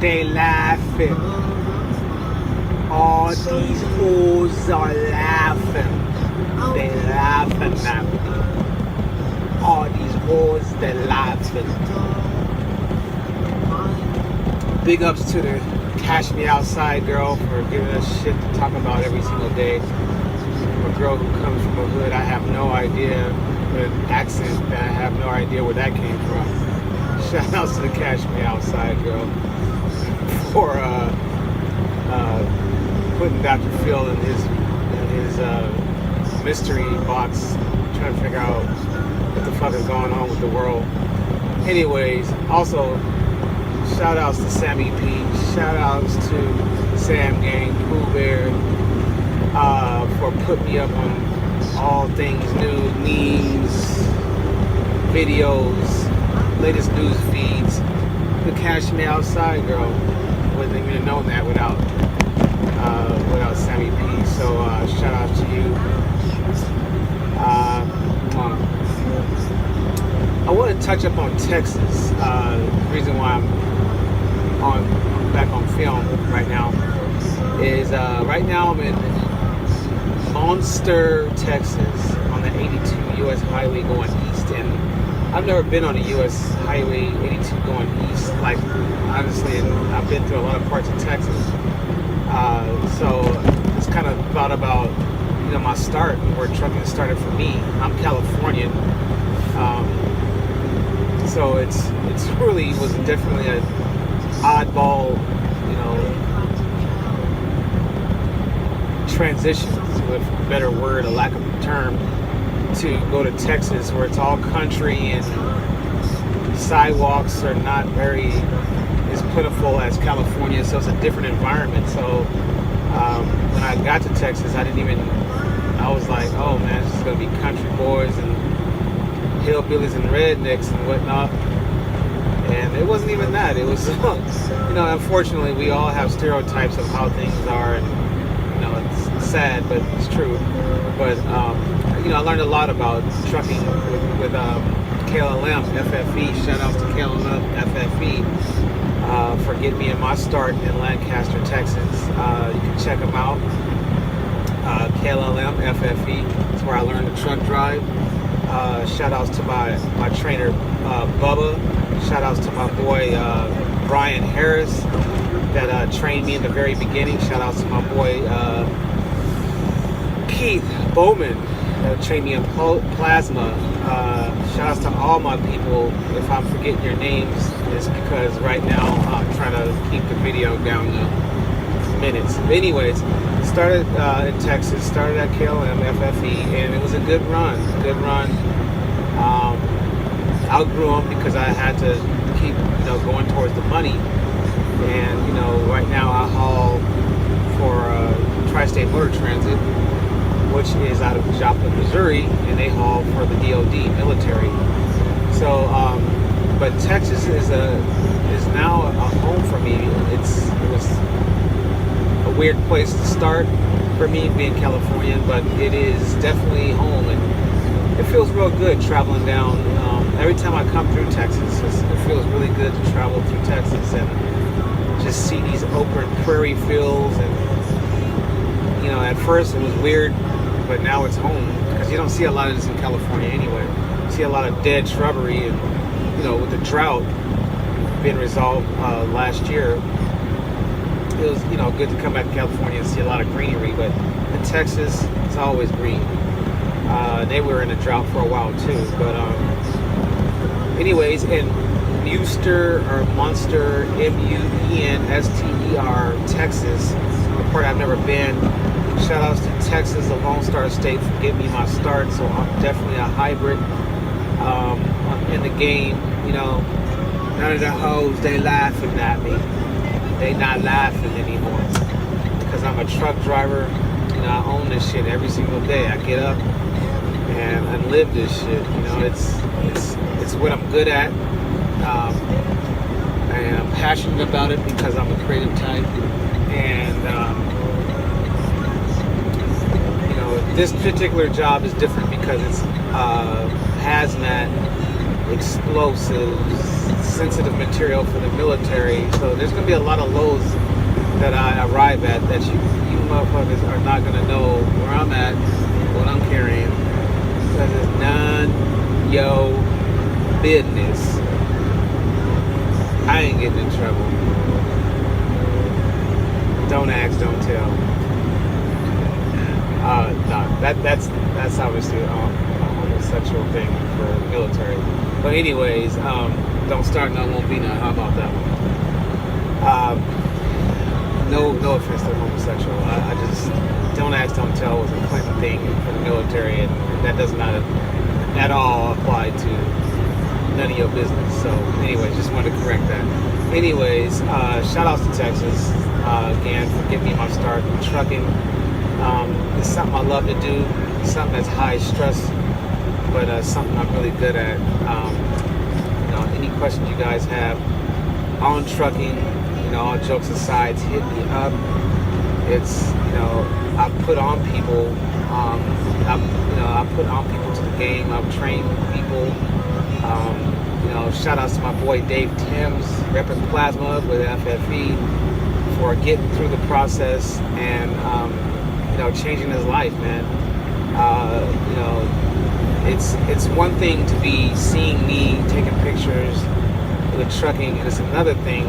They laughing. All these fools are laughing. They laughing at me. All these fools, they laughing. Big ups to the Cash Me Outside girl for giving us shit to talk about every single day. A girl who comes from a hood, I have no idea, with an accent that I have no idea where that came from. Shout outs to the Cash Me Outside girl for putting Dr. Phil in his mystery box, trying to figure out what the fuck is going on with the world. Anyways, also shout outs to Sammy P, shout outs to Sam Gang, Pooh Bear, for putting me up on all things new, memes, videos, latest news feeds. The Cash Me Outside girl, wouldn't even have known that without Sammy P. So shout out to you. I want to touch up on Texas. The reason why I'm back on film right now is right now I'm in Monster, Texas, on the 82 U.S. highway going east, and I've never been on the U.S. highway 82 going east. Like, honestly, I've been through a lot of parts of Texas, so it's kind of thought about my start, where trucking started for me. I'm Californian, so it's really was definitely an oddball, transition, with a better word, a lack of a term, to go to Texas, where it's all country and sidewalks are not very as plentiful as California, so it's a different environment. So when I got to Texas, I was like, oh man, this is gonna be country boys and hillbillies and rednecks and whatnot. And it wasn't even that. It was, unfortunately, we all have stereotypes of how things are, and it's sad, but it's true. But I learned a lot about trucking with KLM FFE. Shout out to KLM FFE for getting me in my start in Lancaster, Texas. You can check them out. KLM FFE. That's where I learned to truck drive. Shout outs to my trainer Bubba. Shout outs to my boy Brian Harris that trained me in the very beginning. Shout outs to my boy Keith Bowman that trained me in plasma. Shout outs to all my people. If I'm forgetting your names, it's because right now I'm trying to keep the video down to minutes. But anyways, started in Texas, started at KLM FFE, and it was a good run. Outgrew them because I had to keep going towards the money. And right now I haul for Tri-State Motor Transit, which is out of Joplin, Missouri, and they haul for the DoD military. So, but Texas is now a home for me. It was a weird place to start for me, being Californian, but it is definitely home, and it feels real good traveling down. Every time I come through Texas, it feels really good to travel through Texas and just see these open prairie fields. And at first it was weird, but now it's home, because you don't see a lot of this in California anyway. You see a lot of dead shrubbery, and with the drought being resolved last year, it was good to come back to California and see a lot of greenery. But in Texas, it's always green. They were in a drought for a while too, but anyways, in Monster, Munster, Texas, a part I've never been. Shout outs to Texas, the Lone Star State, for giving me my start. So I'm definitely a hybrid in the game. None of the hoes, they laughing at me. They not laughing anymore, because I'm a truck driver. I own this shit every single day. I get up and live this shit. It's what I'm good at. And I'm passionate about it because I'm a creative type. And this particular job is different because it's hazmat explosives, sensitive material for the military. So there's going to be a lot of lows that I arrive at that you motherfuckers are not going to know where I'm at, what I'm carrying, because it's none yo business. I ain't getting in trouble. Don't ask, don't tell. No, that's obviously a homosexual thing for the military. But anyways, don't start none, won't be none. How about that one? No offense to homosexual. I just don't ask, don't tell was a Clinton thing for the military, and that does not at all apply to none of your business. So anyways, just wanted to correct that. Anyways, shout outs to Texas. Again, for giving me my start in trucking. It's something I love to do. It's something that's high stress, but something I'm really good at. Any questions you guys have on trucking, all jokes aside, hit me up. It's, I put on people. I put on people to the game. I've trained people. Shout outs to my boy Dave Timms, repping Plasma with FFE, for getting through the process and changing his life, man. It's one thing to be seeing me taking pictures with trucking, and it's another thing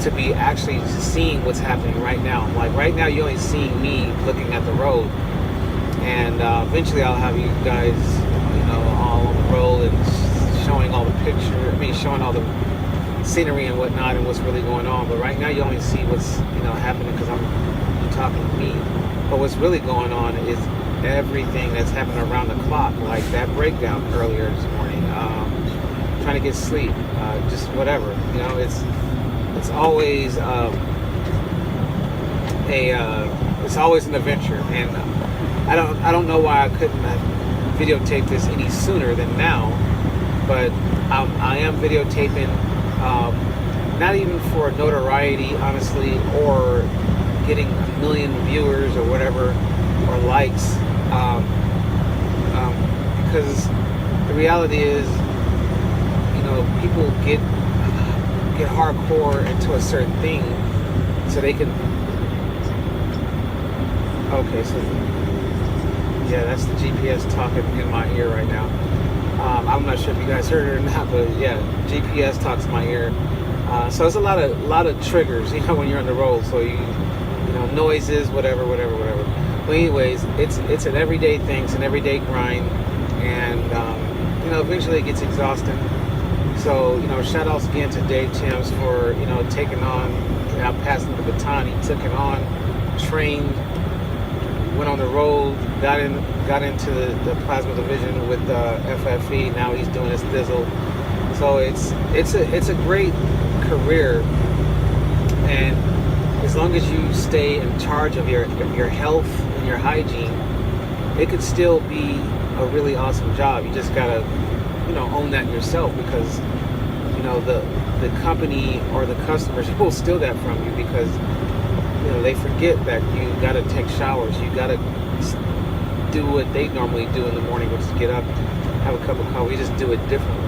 to be actually seeing what's happening right now. Like right now, you're only seeing me looking at the road, and eventually I'll have you guys, all on the road and showing all the showing all the scenery and whatnot and what's really going on. But right now, you only see what's happening because I'm talking to me. But what's really going on is everything that's happening around the clock, like that breakdown earlier this morning, trying to get sleep, just whatever. It's always it's always an adventure, and I don't know why I couldn't videotape this any sooner than now, but I am videotaping, not even for notoriety, honestly, or getting 1 million viewers or whatever, or likes, because the reality is, people get hardcore into a certain thing so they can. Okay, so yeah, that's the GPS talking in my ear right now. I'm not sure if you guys heard it or not, but yeah, GPS talks in my ear. So it's a lot of triggers, when you're on the road. So noises, whatever. But anyways, it's an everyday thing. It's an everyday grind, and eventually it gets exhausting. So shout outs again to Dave Timms for taking on, passing the baton. He took it on, trained, went on the road, got into the plasma division with FFE. Now he's doing his thizzle. So it's a great career, and as long as you stay in charge of your health and your hygiene, it could still be a really awesome job. You just gotta, own that yourself, because, the company or the customers will steal that from you, because, they forget that you gotta take showers. You gotta do what they normally do in the morning, which is get up, have a cup of coffee. We just do it differently.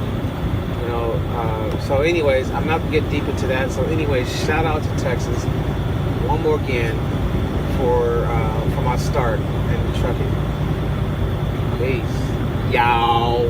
So anyways, I'm not gonna get deep into that. So anyways, shout out to Texas one more again for my start in trucking. Peace, y'all.